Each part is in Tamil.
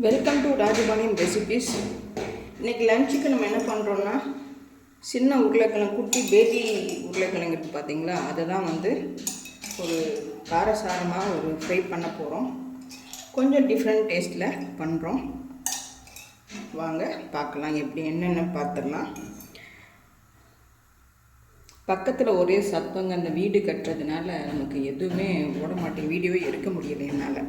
Welcome to ராஜபாணியம் recipes. இன்றைக்கி லஞ்சுக்கு நம்ம என்ன பண்ணுறோன்னா, சின்ன உருளைக்கிழங்கு, குட்டி பேபி உருளைக்கிழங்கு இருக்குது பார்த்தீங்களா, அதை தான் ஒரு காரசாரமாக ஒரு ஃப்ரை பண்ண போகிறோம். கொஞ்சம் டிஃப்ரெண்ட் டேஸ்ட்டில் பண்ணுறோம். வாங்க பார்க்கலாம் எப்படி என்னென்ன பார்த்துடலாம். பக்கத்தில் ஒரே சத்தங்க, அந்த வீடு கட்டுறதுனால நமக்கு எதுவுமே ஓட மாட்டேங்குது, வீடியோவே எடுக்க முடியலை என்னால்.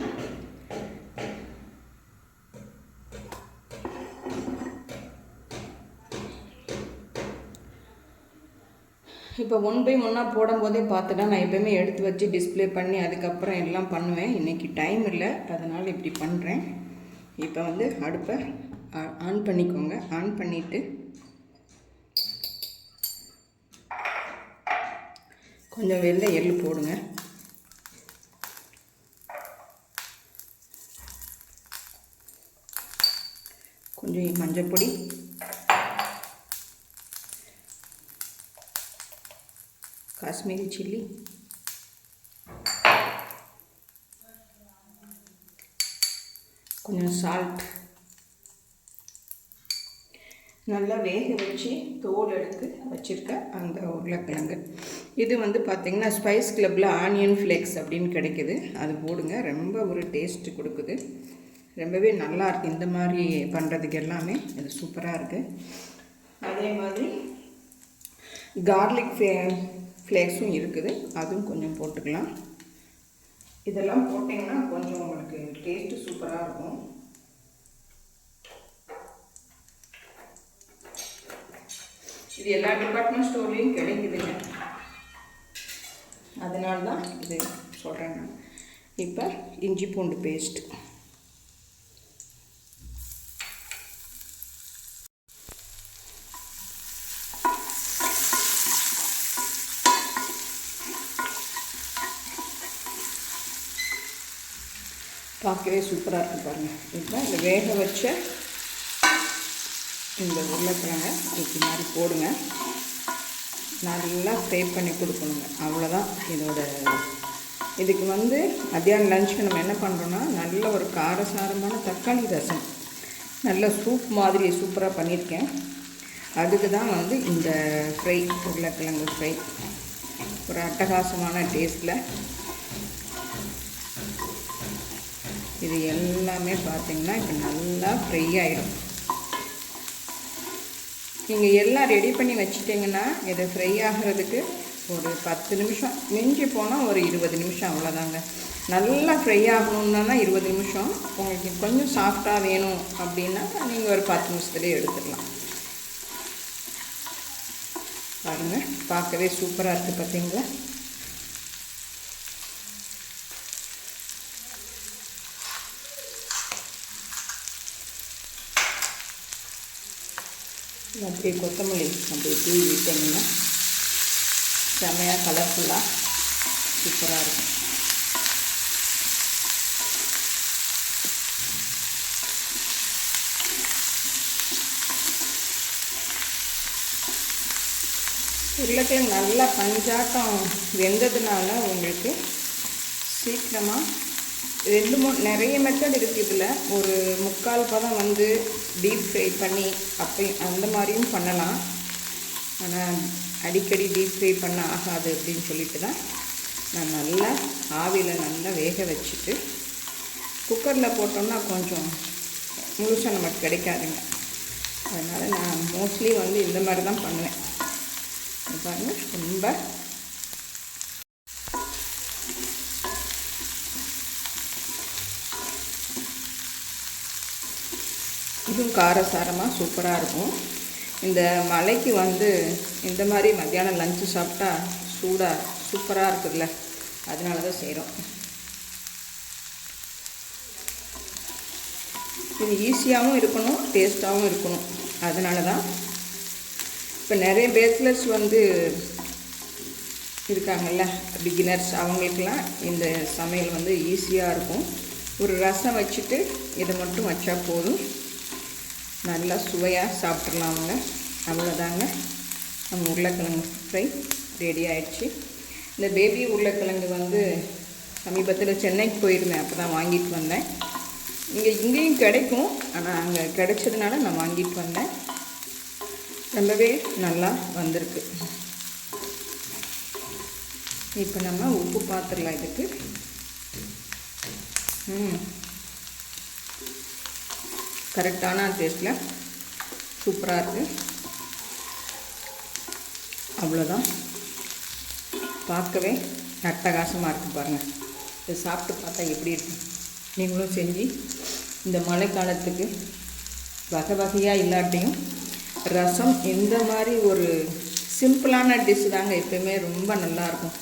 இப்போ 1 by 1 போடும்போதே பார்த்துட்டா நான் எப்போயுமே எடுத்து வச்சு டிஸ்பிளே பண்ணி அதுக்கப்புறம் எல்லாம் பண்ணுவேன். இன்றைக்கி டைம் இல்லை, அதனால் இப்படி பண்ணுறேன். இப்போ அடுப்பை ஆன் பண்ணிக்கோங்க. ஆன் பண்ணிவிட்டு கொஞ்சம் வெள்ளை எள்ளு போடுங்க. கொஞ்சம் மஞ்சள் பொடி, காஷ்மீரி சில்லி, கொஞ்சம் சால்ட், நல்லா வேக வச்சு தோல் எடுத்து வச்சுருக்க அந்த உருளைக்கிழங்கு. இது பார்த்திங்கன்னா ஸ்பைஸ் கிளப்பில் ஆனியன் ஃப்ளேக்ஸ் அப்படின்னு கிடைக்கிது, அது போடுங்க. ரொம்ப ஒரு டேஸ்ட்டு கொடுக்குது, ரொம்பவே நல்லாயிருக்கு. இந்த மாதிரி பண்ணுறதுக்கு எல்லாமே இது சூப்பராக இருக்குது. அதே மாதிரி கார்லிக் ஃப்ளேக்ஸும் இருக்குது, அதுவும் கொஞ்சம் போட்டுக்கலாம். இதெல்லாம் போட்டிங்கன்னா கொஞ்சம் உங்களுக்கு டேஸ்ட்டு சூப்பராக இருக்கும். இது எல்லா டிபார்ட்மெண்ட் ஸ்டோர்லேயும் கிடைக்குதுங்க, அதனால தான் இது சொல்கிறேன் நான். இப்போ இஞ்சி பூண்டு பேஸ்ட், பார்க்கவே சூப்பராக இருக்குது பாருங்கள். இப்போ இந்த வேக வச்ச இந்த உருளைக்கிழங்கை இப்படி மாதிரி போடுங்க. நல்லா ஃப்ரை பண்ணி கொடுக்கணுங்க, அவ்வளோதான் இதோட. இதுக்கு மத்தியானம் லஞ்சுக்கு நம்ம என்ன பண்ணுறோன்னா, நல்ல ஒரு காரசாரமான தக்காளி ரசம், நல்ல சூப் மாதிரி சூப்பராக பண்ணியிருக்கேன். அதுக்கு தான் இந்த ஃப்ரை, உருளைக்கிழங்கு ஃப்ரை ஒரு அட்டகாசமான டேஸ்ட்டில். இது எல்லாமே பார்த்திங்கன்னா இப்போ நல்லா ஃப்ரை ஆகிடும். நீங்கள் எல்லாம் ரெடி பண்ணி வச்சிட்டிங்கன்னா இதை ஃப்ரை ஆகிறதுக்கு ஒரு 10 நிமிஷம், மிஞ்சி போனால் ஒரு 20 நிமிஷம், அவ்வளோதாங்க. நல்லா ஃப்ரை ஆகணுன்னா 20 நிமிஷம். உங்களுக்கு கொஞ்சம் சாஃப்டாக வேணும் அப்படின்னா நீங்கள் ஒரு 10 நிமிஷத்துலேயே எடுத்துடலாம். பாருங்கள், பார்க்கவே சூப்பராக இருக்குது பார்த்தீங்களா. அப்படியே கொத்தமல்லி அப்படியே தூவி விட்டிங்கன்னா செமையாக கலர்ஃபுல்லாக சூப்பராக இருக்கும். உருளைக்கிழங்கு நல்லா பஞ்சாட்டம் வெந்ததுனால உங்களுக்கு சீக்கிரமாக 2-3 நிறைய மெத்தட் இருக்குது இதில். ஒரு 3/4 பதம் டீப் ஃப்ரை பண்ணி அப்படி அந்த மாதிரியும் பண்ணலாம். ஆனால் அடிக்கடி டீப் ஃப்ரை பண்ண ஆகாது அப்படின்னு சொல்லிட்டு தான் நான் நல்லா ஆவியில் நல்லா வேக வச்சுட்டு, குக்கரில் போட்டோம்னா கொஞ்சம் முழுசாக நமக்கு கிடைக்காதுங்க. அதனால் நான் மோஸ்ட்லி இந்த மாதிரி தான் பண்ணுவேன். பாருங்கள், ரொம்ப இதுவும் காரசாரமாக சூப்பராக இருக்கும். இந்த மலைக்கு இந்த மாதிரி மத்தியானம் லஞ்சு சாப்பிட்டா சூடாக சூப்பராக இருக்குதுல்ல, அதனால தான் செய்கிறோம். இது ஈஸியாகவும் இருக்கணும், டேஸ்ட்டாகவும் இருக்கணும், அதனால தான். இப்போ நிறைய பேச்சுலர்ஸ் இருக்காங்கல்ல, பிகினர்ஸ், அவங்களுக்கெல்லாம் இந்த சமையல் ஈஸியாக இருக்கும். ஒரு ரசம் வச்சுட்டு இதை மட்டும் வச்சா போதும், நல்லா சுவையாக சாப்பிட்றலாம் அவங்க. அவ்வளோதாங்க, நம்ம உருளைக்கிழங்கு ஃப்ரை ரெடி ஆகிடுச்சு. இந்த பேபி உருளைக்கிழங்கு சமீபத்தில் சென்னைக்கு போயிருந்தேன், அப்போ தான் வாங்கிட்டு வந்தேன். இங்கேயும் கிடைக்கும், ஆனால் அங்கே கிடைச்சதுனால நான் வாங்கிட்டு வந்தேன். ரொம்பவே நல்லா வந்திருக்கு. இப்போ நம்ம உப்பு பார்த்துடலாம் இதுக்கு. கரெக்டான டேஸ்ட்டில் சூப்பராக இருக்குது. அவ்வளோதான், பார்க்கவே அட்டகாசமாக இருக்குது பாருங்கள். இதை சாப்பிட்டு பார்த்தா எப்படி இருக்கும்? நீங்களும் செஞ்சு இந்த மழை காலத்துக்கு வகை வகையாக இல்லாட்டியும் ரசம் இந்த மாதிரி ஒரு சிம்பிளான டிஷ் தாங்க எப்போயுமே ரொம்ப நல்லாயிருக்கும்.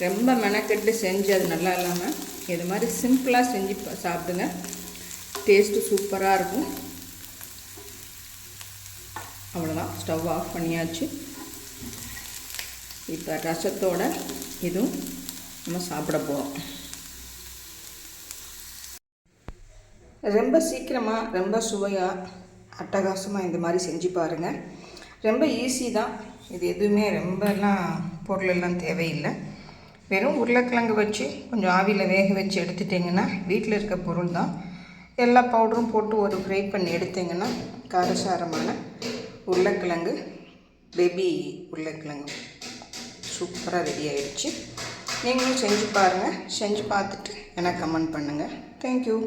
ரொம்ப மெனக்கெட்டு செஞ்சு அது நல்லா இல்லாமல் இது மாதிரி சிம்பிளாக செஞ்சு சாப்பிடுங்க. டேஸ்ட்டு சூப்பராக இருக்கும். அவ்வளோதான், ஸ்டவ் ஆஃப் பண்ணியாச்சு. இப்போ ரசத்தோட இதுவும் நம்ம சாப்பிட போகிறோம். ரொம்ப சீக்கிரமாக ரொம்ப சுவையாக அட்டகாசமாக இந்த மாதிரி செஞ்சு பாருங்கள். ரொம்ப ஈஸி தான் இது. எதுவுமே ரொம்பலாம் பொருளெல்லாம் தேவையில்லை. வெறும் உருளைக்கிழங்கு வச்சு கொஞ்சம் ஆவியில் வேக வச்சு எடுத்துட்டிங்கன்னா வீட்டில் இருக்க பொருள் தான். எல்லா பவுடரும் போட்டு ஒரு ஃப்ரை பண்ணி எடுத்திங்கன்னா காரசாரமான உருளைக்கிழங்கு, பேபி உருளைக்கிழங்கு சூப்பராக ரெடி ஆகிடுச்சு. நீங்களும் செஞ்சு பாருங்கள். செஞ்சு பார்த்துட்டு எனக்கு கமெண்ட் பண்ணுங்கள். தேங்க்யூ.